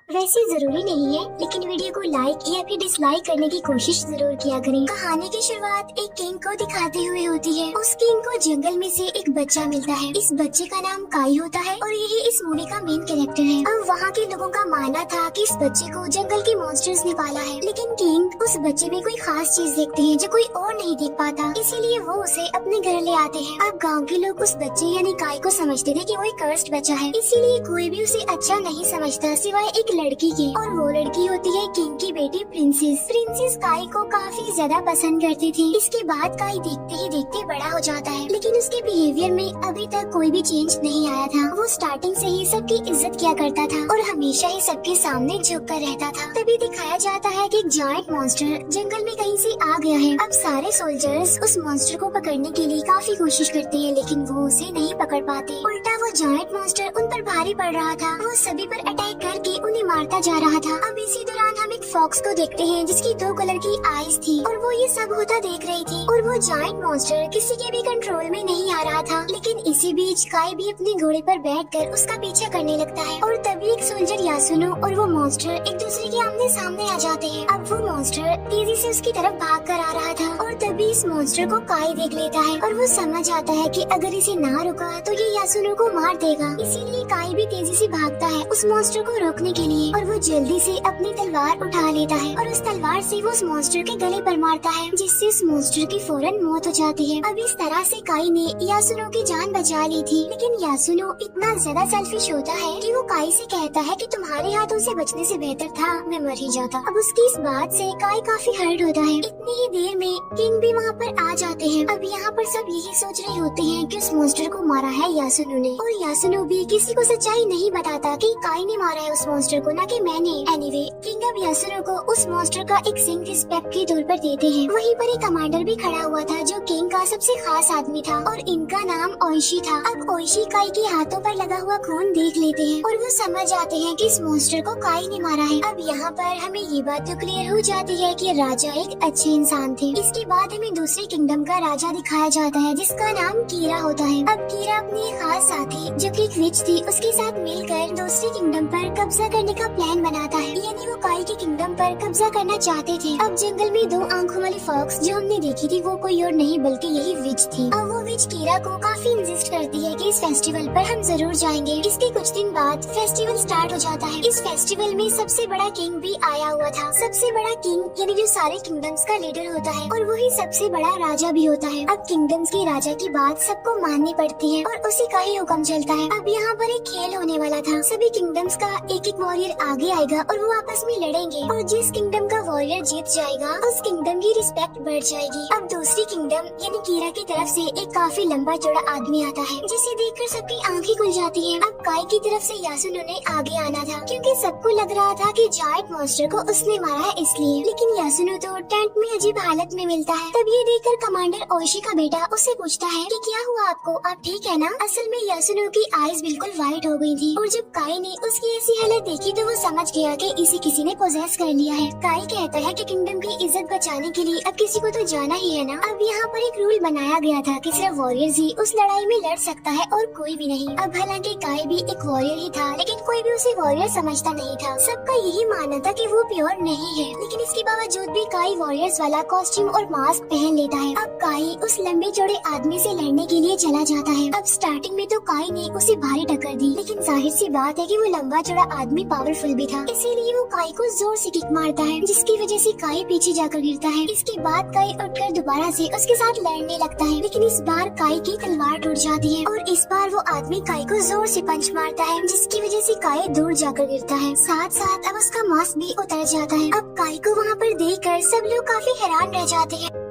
वैसे जरूरी नहीं है, लेकिन वीडियो को लाइक या फिर डिसलाइक करने की कोशिश जरूर किया करें। कहानी की शुरुआत एक किंग को दिखाते हुए होती है। उस किंग को जंगल में से एक बच्चा मिलता है। इस बच्चे का नाम काई होता है और यही इस मूवी का मेन कैरेक्टर है। अब वहाँ के लोगों का मानना था कि इस बच्चे को जंगल के मॉन्स्टर्स ने पाला है, लेकिन किंग उस बच्चे में कोई खास चीज देखते हैं जो कोई और नहीं देख पाता, इसीलिए वो उसे अपने घर ले आते हैं। अब गाँव के लोग उस बच्चे यानी काई को समझते थे कि वो एक कर्स्ड बच्चा है, इसीलिए कोई भी उसे अच्छा नहीं समझता सिवाय एक लड़की की, और वो लड़की होती है किंग की बेटी प्रिंसेस। प्रिंसेस काई को काफी ज्यादा पसंद करती थी। इसके बाद काई देखते ही देखते बड़ा हो जाता है, लेकिन उसके बिहेवियर में अभी तक कोई भी चेंज नहीं आया था। वो स्टार्टिंग से ही सबकी इज्जत किया करता था और हमेशा ही सबके सामने झुक कर रहता था। तभी दिखाया जाता है कि एक जायंट मॉन्स्टर जंगल में कहीं से आ गया है। अब सारे सोल्जर्स उस मॉन्स्टर को पकड़ने के लिए काफी कोशिश करते हैं, लेकिन वो उसे नहीं पकड़ पाते। उल्टा वो जायंट मॉन्स्टर उन पर भारी पड़ रहा था। वो सभी पर अटैक करके उन्हें मारता जा रहा था। अब इसी दौरान हम एक फॉक्स को देखते हैं जिसकी 2 कलर की आईज थी और वो ये सब होता देख रही थी, और वो जायंट मॉन्स्टर किसी के भी कंट्रोल में नहीं आ रहा था। लेकिन इसी बीच काई भी अपने घोड़े पर बैठकर उसका पीछा करने लगता है, और तभी एक सोल्जर यासुनो और वो मॉन्स्टर एक दूसरे के आमने सामने आ जाते हैं। अब वो मॉन्स्टर तेजी से उसकी तरफ भाग कर आ रहा था, और तभी इस मॉन्स्टर को काई देख लेता है और वो समझ आता है कि अगर इसे ना रुका तो ये यासुनो को मार देगा। इसीलिए काई भी तेजी से भागता है उस मॉन्स्टर को रोकने के लिए, और वो जल्दी से अपनी तलवार उठा लेता है और उस तलवार से वो उस मॉन्स्टर के गले पर मारता है, जिससे उस मॉन्स्टर की फौरन मौत हो जाती है। अब इस तरह से काई ने यासुनो की जान बचा ली थी, लेकिन यासुनो इतना ज्यादा सेल्फिश होता है कि वो काई से कहता है कि तुम्हारे हाथों से बचने से बेहतर था मैं मर ही जाता। अब उसकी इस बात से काई काफी हर्ट होता है। इतनी ही देर में किंग भी वहाँ पर आ जाते हैं। अब यहाँ पर सब यही सोच रहे होते हैं कि उस मॉन्स्टर को मारा है यासुनो ने, और यासुनो भी किसी को सच्चाई नहीं बताता कि काई ने मारा है उस मॉन्स्टर को, ना कि मैंने। एनीवे, किंग अब यासुनो को उस मॉन्स्टर का एक सिंग रिस्पेक्ट के तौर पर देते हैं। वहीं पर एक कमांडर भी खड़ा हुआ था जो किंग का सबसे खास आदमी था, और इनका नाम ओइशी था। अब ओइशी काई के हाथों पर लगा हुआ खून देख लेते हैं और वो समझ आते हैं कि इस मॉन्स्टर को काई ने मारा है। अब यहाँ पर हमें ये बात तो क्लियर हो जाती है कि राजा एक अच्छे इंसान थे। इसके बाद हमें दूसरे किंगडम का राजा दिखाया जाता है जिसका नाम कीरा होता है। अब कीरा अपनी एक खास साथी जो कि एक विच थी उसके साथ मिलकर दूसरे किंगडम पर कब्जा करने का प्लान बनाता है, यानी वो काई के किंगडम पर कब्जा करना चाहते थे। अब जंगल में 2 आंखों वाली फॉक्स जो हमने देखी थी वो कोई और नहीं बल्कि यही विच थी। अब वो विच कीरा को काफी इंसिस्ट करती है कि इस फेस्टिवल पर हम जरूर जाएंगे। इसके कुछ दिन बाद फेस्टिवल स्टार्ट हो जाता है। इस फेस्टिवल में सबसे बड़ा किंग भी आया हुआ था। सबसे बड़ा किंग यानी जो सारे किंगडम्स का लीडर होता है, और वही सबसे बड़ा राजा भी होता है। अब किंगडम्स के राजा की बात सबको माननी पड़ती है और उसी का ही हुक्म चलता है। अब यहाँ पर एक खेल होने वाला था। सभी किंगडम्स का एक एक वॉरियर आगे आएगा और वो आपस में लड़ेंगे, और जिस किंगडम का वॉरियर जीत जाएगा उस किंगडम की रिस्पेक्ट बढ़ जाएगी। अब दूसरी किंगडम यानी कीरा की तरफ से एक काफी लंबा चौड़ा आदमी आता है जिसे देखकर सबकी आंखें खुल जाती हैं। अब काई की तरफ से यासुनो ने आगे आना था क्योंकि सबको लग रहा था कि जायंट मॉन्स्टर को उसने मारा है इसलिए, लेकिन यासुनो तो टेंट में अजीब हालत में मिलता है। तब ये देखकर कमांडर ओइशी का बेटा उससे पूछता है कि क्या हुआ आपको, आप ठीक है ना? असल में यासुनो की आईज बिल्कुल व्हाइट हो गई थी, और जब काई ने उसकी ऐसी हालत देखी तो वो समझ गया कि इसे किसी ने पोजेस कर लिया है। काई कहता है कि किंगडम की इज्जत बचाने के लिए अब किसी को तो जाना ही है ना। अब यहाँ पर एक रूल बनाया गया था कि सिर्फ वॉरियर्स ही उस लड़ाई में लड़ सकता है और कोई भी नहीं। अब हालांकि काई भी एक वॉरियर ही था, लेकिन कोई भी उसे वॉरियर समझता नहीं था। सबका यही मानना था कि वो प्योर नहीं है, लेकिन इसके बावजूद भी काई वॉरियर्स वाला कॉस्ट्यूम और मास्क पहन लेता है। अब काई उस लंबे चौड़े आदमी से लड़ने के लिए चला जाता है। अब स्टार्टिंग में तो काई ने उसे भारी टक्कर दी, लेकिन जाहिर सी बात है कि वो लंबा चौड़ा आदमी पावरफुल भी था, इसीलिए वो काई को जोर से किक मारता है, जिसकी वजह से काई पीछे जाकर गिरता है। इसके बाद काई उठकर दोबारा से उसके साथ लड़ने लगता है, लेकिन इस बार काई की तलवार टूट जाती है और इस बार वो आदमी काई को जोर से पंच मारता है, जिसकी वजह से काई दूर जाकर गिरता है। साथ साथ अब उसका मास्क भी उतर जाता है। अब काई को वहाँ पर देखकर सब लोग काफी हैरान रह जाते हैं।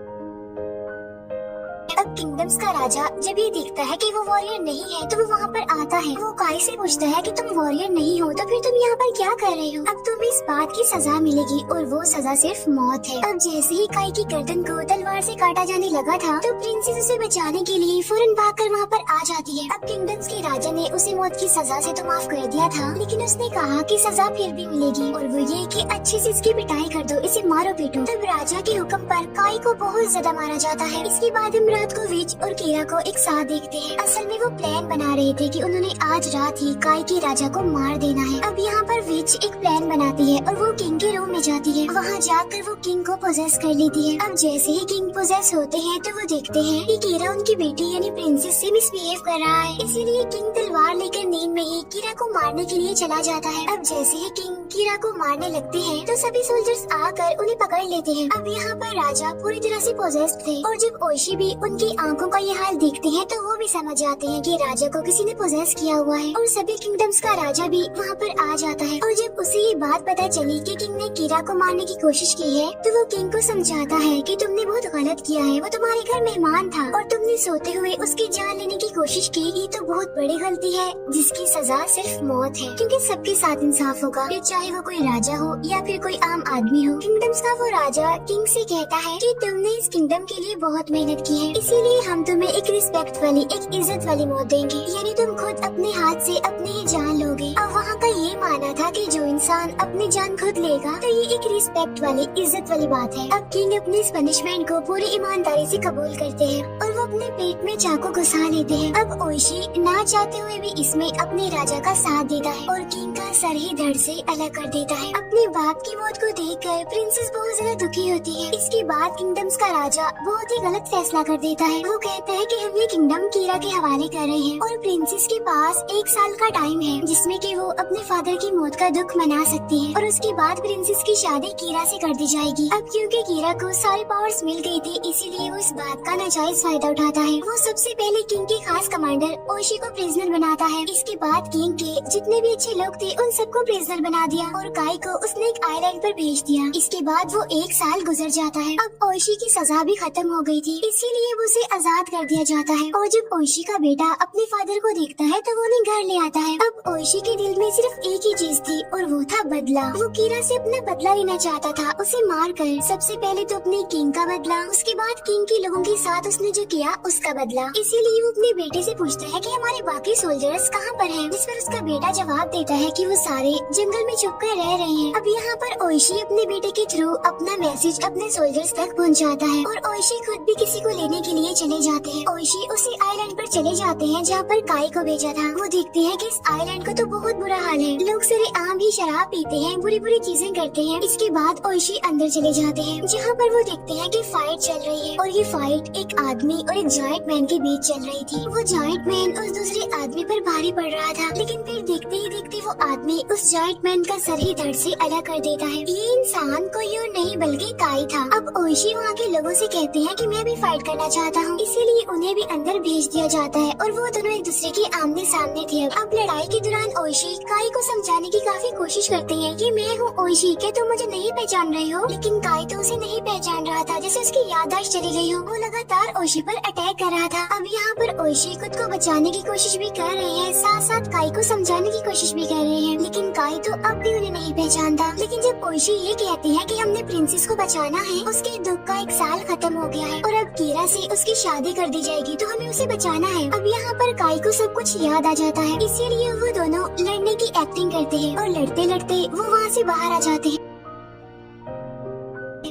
अब किंगडम्स का राजा जब ये देखता है कि वो वॉरियर नहीं है तो वो वहाँ पर आता है। वो काई से पूछता है कि तुम वॉरियर नहीं हो तो फिर तुम यहाँ पर क्या कर रहे हो? अब तुम्हें इस बात की सजा मिलेगी, और वो सजा सिर्फ मौत है। अब जैसे ही काई की गर्दन को तलवार से काटा जाने लगा था तो प्रिंसेस उसे बचाने के लिए फौरन भागकर वहाँ पर आ जाती है। अब किंगडम्स के राजा ने उसे मौत की सजा से तो माफ कर दिया था, लेकिन उसने कहा कि सजा फिर भी मिलेगी, और वो ये कि अच्छे से इसकी पिटाई कर दो, इसे मारो पीटो। तब राजा के हुक्म पर काई को बहुत ज्यादा मारा जाता है। इसके बाद इमरात को विच और कीरा को एक साथ देखते हैं। असल में वो प्लान बना रहे थे कि उन्होंने आज रात ही काई के राजा को मार देना है। अब यहाँ पर विच एक प्लान बनाती है और वो किंग के रूम में जाती है। वहाँ जाकर वो किंग को पोजेस कर लेती है। अब जैसे ही किंग पोजेस होते हैं तो वो देखते हैं कि कीरा उनकी बेटी यानी प्रिंसेस से मिसबिहेव कर रहा है। इसीलिए किंग तलवार लेकर नींद में ही कीरा को मारने के लिए चला जाता है। अब जैसे ही किंग कीरा को मारने लगते हैं तो सभी सोल्जर्स आकर उन्हें पकड़ लेते हैं। अब यहाँ पर राजा पूरी तरह से पोजेस्ड थे और जब ओशी भी उनकी आंखों का ये हाल देखते हैं तो वो भी समझ जाते हैं कि राजा को किसी ने पोजेस किया हुआ है और सभी किंगडम्स का राजा भी वहाँ पर आ जाता है। और जब उसे ये बात पता चली कि किंग ने कीरा को मारने की कोशिश की है तो वो किंग को समझाता है कि तुमने बहुत गलत किया है, वो तुम्हारे घर मेहमान था और तुमने सोते हुए उसकी जान लेने की कोशिश की। ये तो बहुत बड़ी गलती है जिसकी सजा सिर्फ मौत है, क्योंकि सबके साथ इंसाफ होगा, फिर चाहे वो कोई राजा हो या फिर कोई आम आदमी हो। किंगडम्स का वो राजा किंग से कहता है कि तुमने इस किंगडम के लिए बहुत मेहनत की है, इसीलिए हम तुम्हें एक रिस्पेक्ट वाली, एक इज्जत वाली मौत देंगे, यानी तुम खुद अपने हाथ से अपनी ही जान लोगे। अब वहाँ का ये माना था कि जो इंसान अपनी जान खुद लेगा तो ये एक रिस्पेक्ट वाली, इज्जत वाली बात है। अब किंग अपनी इस पनिशमेंट को पूरी ईमानदारी से कबूल करते हैं और वो अपने पेट में चाकू घुसा लेते हैं। अब ओशी ना चाहते हुए भी इसमें अपने राजा का साथ देता है और किंग का सर ही धड़ से अलग कर देता है। अपने बाप की मौत को देखकर प्रिंसेस बहुत ज्यादा दुखी होती है। इसके बाद किंगडम्स का राजा बहुत ही गलत फैसला कर देता है। वो कहता है कि हम ये किंगडम कीरा के हवाले कर रहे हैं और प्रिंसेस के पास 1 साल का टाइम है जिसमें कि वो अपने फादर की मौत का दुख मना सकती है और उसके बाद प्रिंसेस की शादी कीरा से कर दी जाएगी। अब क्योंकि कीरा को सारी पावर्स मिल गई थी इसीलिए वो इस बात का नाजायज फायदा उठाता है। वो सबसे पहले किंग के खास कमांडर ओशी को प्रिजनर बनाता है। इसके बाद किंग के जितने भी अच्छे लोग थे उन सबको प्रिजनर बना दिया और काई को उसने एक आइलैंड पर भेज दिया। इसके बाद वो 1 साल गुजर जाता है। अब ओशी की सजा भी खत्म हो गई थी इसीलिए उसे आजाद कर दिया जाता है और जब ओशी का बेटा अपने फादर को देखता है तो वो उन्हें घर ले आता है। अब ओशी के दिल में सिर्फ एक ही चीज थी और वो था बदला। वो कीरा से अपना बदला लेना चाहता था, उसे मार कर। सबसे पहले तो अपने किंग का बदला, उसके बाद किंग के लोगों के साथ उसने जो किया उसका बदला। इसीलिए वो अपने बेटे से पूछता है कि हमारे बाकी सोल्जर्स कहाँ पर हैं? जिस पर उसका बेटा जवाब देता है कि वो सारे जंगल में छुप कर रह रहे हैं। अब यहाँ पर ओशी अपने बेटे के थ्रू अपना मैसेज अपने सोल्जर्स तक पहुँचाता है और ओशी खुद भी किसी को लेने के लिए चले जाते हैं। ओशी उसी आइलैंड पर चले जाते हैं जहाँ पर काई को भेजा था। वो देखते हैं कि इस आइलैंड का तो बहुत बुरा हाल है, लोग सरेआम ही शराब पीते हैं, बुरी बुरी चीजें करते हैं। इसके बाद ओशी अंदर चले जाते हैं जहाँ पर वो देखते हैं कि फाइट चल रही है और ये फाइट एक आदमी और एक जायंट मैन के बीच चल रही थी। वो जायंट मैन उस दूसरे आदमी पर भारी पड़ रहा था लेकिन फिर देखते ही देखते वो आदमी उस जायंट मैन का सर ही धड़ से अलग कर देता है। ये इंसान कोई और नहीं बल्कि काई था। अब ओशी वहाँ के लोगों से कहते हैं कि मैं भी फाइट करना चाहता हूँ, इसीलिए उन्हें भी अंदर भेज दिया जाता है और वो दोनों एक दूसरे के आमने सामने थे। अब लड़ाई के दौरान ओशी काई को समझाने की काफी कोशिश करते हैं कि मैं हूँ ओशी, क्या तुम मुझे नहीं पहचान रहे हो? लेकिन काई तो उसे नहीं पहचान रहा था, जैसे उसकी याददाश्त चली गई हो। वो लगातार ओशी पर अटैक कर रहा था। अब यहाँ पर ओशी खुद को बचाने की कोशिश भी कर रहे हैं, साथ साथ काई को समझाने की कोशिश भी कर रहे हैं, लेकिन काई तो अब भी उन्हें नहीं पहचानता। लेकिन जब ओशी ये कहते हैं कि हमने प्रिंसेस को बचाना है, उसके दुख का 1 साल खत्म हो गया है और अब कीरा से उसकी शादी कर दी जाएगी तो हमें उसे बचाना है। अब यहाँ पर काई को सब कुछ याद आ जाता है, इसीलिए वो दोनों लड़ने की एक्टिंग करते हैं और लड़ते लड़ते वो वहाँ से बाहर आ जाते हैं।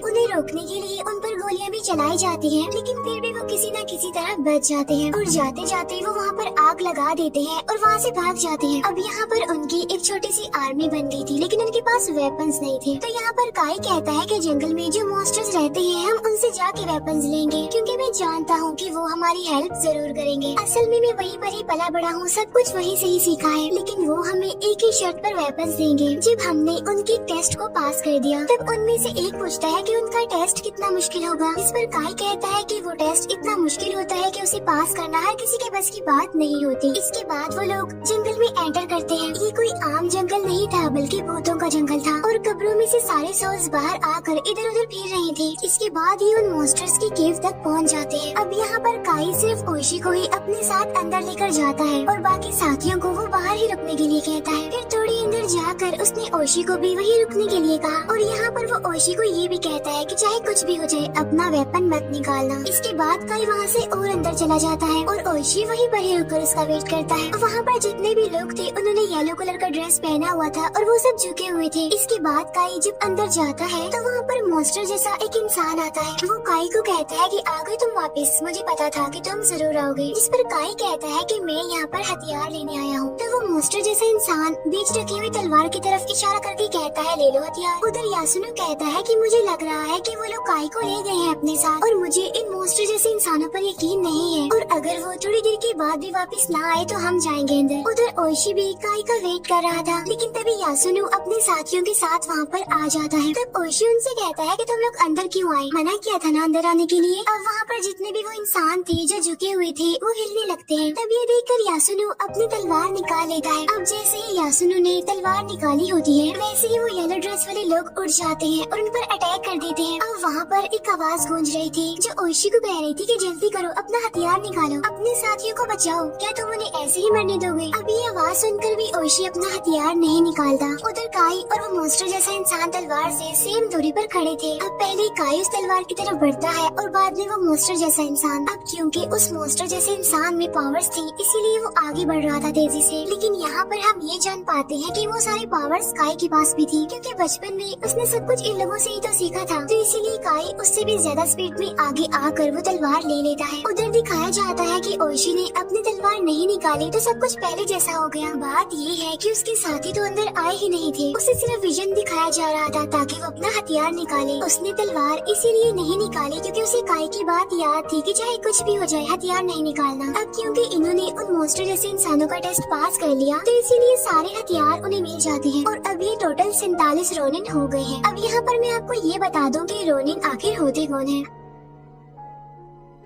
उन्हें रोकने के लिए उन पर गोलियां भी चलाई जाती हैं, लेकिन फिर भी वो किसी न किसी तरह बच जाते हैं और जाते जाते वो वहाँ पर आग लगा देते हैं और वहाँ से भाग जाते हैं। अब यहाँ पर उनकी एक छोटी सी आर्मी बन गई थी लेकिन उनके पास वेपन्स नहीं थे। तो यहाँ पर काई कहता है कि जंगल में जो मॉन्स्टर्स रहते हैं हम उनसे जाके वेपन्स लेंगे, क्योंकि मैं जानता हूँ कि वो हमारी हेल्प जरूर करेंगे। असल में मैं वहीं पर ही पला बड़ा हूँ, सब कुछ वहीं से ही सीखा है, लेकिन वो हमें एक ही शर्त पर वेपन्स देंगे। जब हमने उनकी टेस्ट को पास कर दिया तब उनमें से एक पूछता है कि उनका टेस्ट कितना मुश्किल होगा। इस पर काई कहता है कि वो टेस्ट इतना मुश्किल होता है कि उसे पास करना हर किसी के बस की बात नहीं होती। इसके बाद वो लोग जंगल में एंटर करते हैं। ये कोई आम जंगल नहीं था बल्कि भूतों का जंगल था और कब्रों में से सारे सोल्स बाहर आकर इधर उधर फिर रहे थे। इसके बाद ही उन मॉन्स्टर्स की केव तक पहुंच जाते हैं। अब यहाँ पर काई सिर्फ ओशी को ही अपने साथ अंदर लेकर जाता है और बाकी साथियों को वो बाहर ही रुकने के लिए कहता है। फिर थोड़ी अंदर जाकर उसने ओशी को भी वही रुकने के लिए कहा और यहाँ पर वो ओशी को ये भी कहता है कि चाहे कुछ भी हो जाए अपना वेपन मत निकालना। इसके बाद काई वहाँ से और अंदर चला जाता है और ओशी वहीं पर ही रुककर उसका वेट करता है। वहाँ पर जितने भी लोग थे उन्होंने येलो कलर का ड्रेस पहना हुआ था और वो सब झुके हुए थे। इसके बाद बाद काई जब अंदर जाता है तो वहाँ पर मॉन्स्टर जैसा एक इंसान आता है। वो काई को कहता है कि आ गए तुम वापस, मुझे पता था कि तुम जरूर आओगे। जिस पर काई कहता है कि मैं यहाँ पर हथियार लेने आया हूँ। तो वो मॉन्स्टर जैसा इंसान बीच रखी हुई तलवार की तरफ इशारा करके कहता है ले लो हथियार। उधर यासुनो कहता है कि मुझे लग रहा है कि वो लोग काई को ले गए हैं अपने साथ और मुझे इन मॉन्स्टर जैसे इंसानों पर यकीन नहीं है और अगर वो थोड़ी देर के बाद भी वापस ना आए तो हम जाएंगे अंदर। उधर ओइशी भी काई का वेट कर रहा था, लेकिन तभी यासुनो अपने साथियों के साथ वहाँ पर आ जाता है। तब ओइशी उनसे कहता है कि तुम लोग अंदर क्यों आए, मना किया था ना अंदर आने के लिए। अब वहाँ पर जितने भी वो इंसान थे जो झुके हुए थे वो हिलने लगते हैं। तब ये देखकर यासुनो अपनी तलवार निकाल लेता है। अब जैसे ही यासुनो ने तलवार निकाली होती है वैसे ही वो येलो ड्रेस वाले लोग उड़ जाते हैं और उन पर अटैक कर देते हैं। अब वहाँ पर एक आवाज गूंज रही थी जो ओइशी को कह रही थी कि जल्दी करो, अपना हथियार निकालो, अपने साथियों को बचाओ, क्या तुम उन्हें ऐसे ही मरने दोगे। अब ये आवाज सुनकर भी ओइशी अपना हथियार नहीं निकालता। उधर काई और वो मॉन्स्टर जैसा इंसान तलवार से सेम दूरी पर खड़े थे। अब पहले काई उस तलवार की तरफ बढ़ता है और बाद में वो मॉन्स्टर जैसा इंसान। अब क्योंकि उस मॉन्स्टर जैसे इंसान में पावर्स थी इसीलिए वो आगे बढ़ रहा था तेजी से। लेकिन यहाँ पर हम ये जान पाते हैं कि वो सारी पावर्स काई के पास भी थी, क्योंकि बचपन में उसने सब कुछ इन लोगों से ही तो सीखा था। तो इसीलिए काई उससे भी ज्यादा स्पीड में आगे आकर वो तलवार ले लेता है। उधर दिखाया जाता है कि ओइशी ने अपनी तलवार नहीं निकाली तो सब कुछ पहले जैसा हो गया। बात ये है कि उसके साथी तो अंदर आए ही नहीं थे, उसे सिर्फ विजन दिखाया जा रहा था ताकि वो अपना हथियार निकाले। उसने तलवार इसीलिए नहीं निकाली क्योंकि उसे काई की बात याद थी कि चाहे कुछ भी हो जाए हथियार नहीं निकालना। अब क्योंकि इन्होंने उन मॉन्स्टर जैसे इंसानों का टेस्ट पास कर लिया तो इसीलिए सारे हथियार उन्हें मिल जाते हैं और अब ये टोटल 47 रोनिन हो गए हैं। अब यहाँ पर मैं आपको ये बता दूं कि रोनिन आखिर होते कौन है।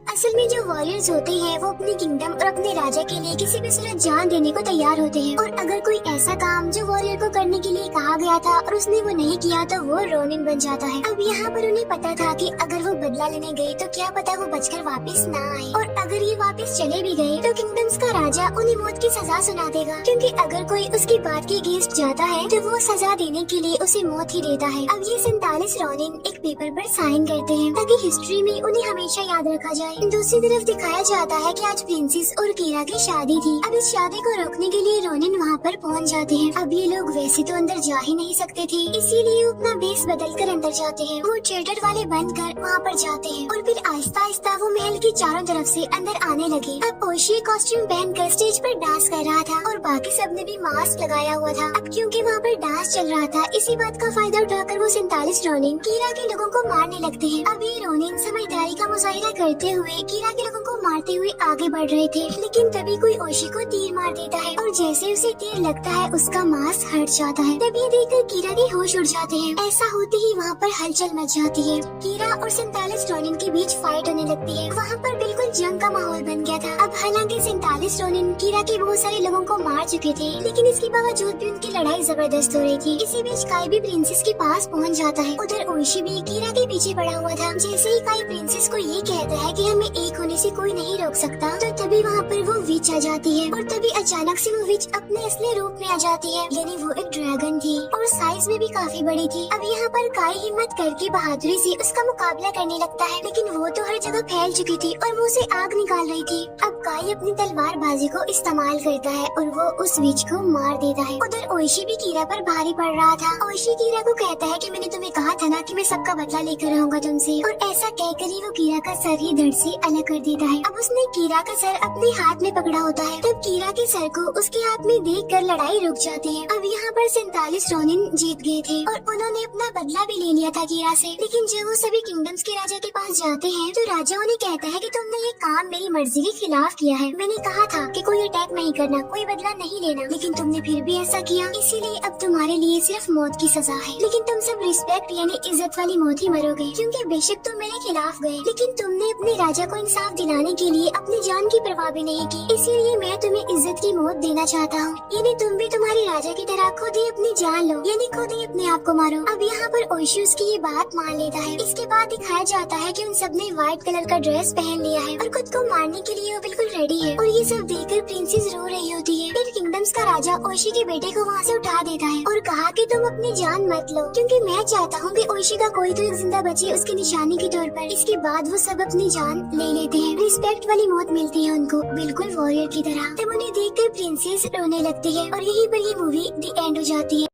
असल में जो वॉरियर्स होते हैं वो अपने किंगडम और अपने राजा के लिए किसी भी सूरत जान देने को तैयार होते हैं और अगर कोई ऐसा काम जो वॉरियर को करने के लिए कहा गया था और उसने वो नहीं किया तो वो रोनिन बन जाता है। अब यहाँ पर उन्हें पता था कि अगर वो बदला लेने गए तो क्या पता वो बचकर वापस ना आए और अगर ये वापस चले भी गए तो किंगडम्स का राजा उन्हें मौत की सजा सुना देगा, क्योंकि अगर कोई उसकी बात के अगेंस्ट जाता है तो वो सजा देने के लिए उसे मौत ही देता है। अब ये 47 रोनिन एक पेपर पर साइन करते हैं ताकि हिस्ट्री में उन्हें हमेशा याद रखा जाए। दूसरी तरफ दिखाया जाता है कि आज प्रिंसेस और कीरा की शादी थी। अब इस शादी को रोकने के लिए रोनिन वहाँ पर पहुँच जाते हैं। अब ये लोग वैसे तो अंदर जा ही नहीं सकते थे इसीलिए वो अपना भेष बदल कर अंदर जाते हैं। वो ट्रेडर वाले बनकर वहाँ पर जाते हैं और फिर आहिस्ता आहिस्ता वो महल की चारों तरफ से अंदर आने लगे। अब ओइशी कॉस्ट्यूम पहनकर स्टेज पर डांस कर रहा था और बाकी सबने भी मास्क लगाया हुआ था। अब क्योंकि वहाँ पर डांस चल रहा था इसी बात का फायदा उठाकर वो 47 रोनिन कीरा के लोगों को मारने लगते हैं। अब ये रोनिन समझदारी का मुजाहिरा करते हुए कीरा के लोगों को मारते हुए आगे बढ़ रहे थे, लेकिन तभी कोई ओइशी को तीर मार देता है और जैसे उसे तीर लगता है उसका मांस हट जाता है। तभी देखकर कीरा के होश उड़ जाते हैं। ऐसा होते ही वहाँ पर हलचल मच जाती है। कीरा और 47 रोनिन के बीच फाइट होने लगती है। वहाँ पर बिल्कुल जंग का माहौल बन गया था। अब हालांकि 47 रोनिन कीरा के बहुत सारे लोगों को मार चुके थे, लेकिन इसके बावजूद भी उनकी लड़ाई जबरदस्त हो रही थी। इसी बीच काई भी प्रिंसेस के पास पहुँच जाता है। उधर ओइशी भी कीरा के पीछे पड़ा हुआ था। जैसे ही काई प्रिंसेस को ये कहता है कि हमें एक होने से कोई नहीं रोक सकता, तो तभी वहाँ पर वो विच आ जाती है और तभी अचानक से वो विच अपने असली रूप में आ जाती है, यानी वो एक ड्रैगन थी और साइज में भी काफी बड़ी थी। अब यहाँ पर काई हिम्मत करके बहादुरी से उसका मुकाबला करने लगता है, लेकिन वो तो हर जगह फैल चुकी थी और मुंह से आग निकाल रही थी। अब काई अपनी तलवार बाजी को इस्तेमाल करता है और वो उस विच को मार देता है। उधर ओइशी भी कीरा पर भारी पड़ रहा था। ओइशी कीरा को कहता है कि मैंने तुम्हें कहा था ना कि मैं सबका बदला लेकर रहूंगा तुमसे, और ऐसा कहकर ही वो कीरा का सर ही धड़ से अलग कर देता है। अब उसने कीरा का सर अपने हाथ में पकड़ा होता है। तब कीरा के सर को उसके हाथ में देखकर लड़ाई रुक जाती है। अब यहाँ पर 47 रोनिन जीत गए थे और उन्होंने अपना बदला भी ले लिया था कीरा से। लेकिन जब वो सभी किंगडम्स के राजा के पास जाते हैं तो राजा उन्हें कहता है कि तुमने ये काम मेरी मर्जी के खिलाफ किया है। मैंने कहा था कि कोई अटैक नहीं करना, कोई बदला नहीं लेना, लेकिन तुमने फिर भी ऐसा किया, इसीलिए अब तुम्हारे लिए सिर्फ मौत की सजा है। लेकिन तुम सब रिस्पेक्ट यानी इज्जत वाली मौत ही मरोगे, क्योंकि बेशक तुम मेरे खिलाफ गए, लेकिन तुमने अपने राजा को इंसाफ दिलाने के लिए अपनी जान की परवाह भी नहीं की। इसीलिए मैं तुम्हें इज्जत की मौत देना चाहता हूँ, यानी तुम भी तुम्हारे राजा की तरह खुद ही अपनी जान लो, यानी खुद ही अपने आप को मारो। अब यहाँ पर ओइशी उसकी ये बात मान लेता है। इसके बाद दिखाया जाता है कि उन सब ने व्हाइट कलर का ड्रेस पहन लिया है और खुद को मारने के लिए वो बिल्कुल रेडी है। और ये सब देखकर प्रिंसेस रो रही होती है। फिर किंगडम्स का राजा ओइशी के बेटे को वहाँ से उठा देता है और कहा कि तुम अपनी जान मत लो, क्योंकि मैं चाहता हूँ कि ओइशी का कोई तो एक जिंदा बचे उसकी निशानी के तौर पर। इसके बाद वो सब अपनी जान ले लेते हैं। रिस्पेक्ट वाली मौत मिलती है उनको, बिल्कुल वॉरियर की तरह। तब उन्हें देखकर प्रिंसेस रोने लगती है और यहीं पर ये मूवी दी एंड हो जाती है।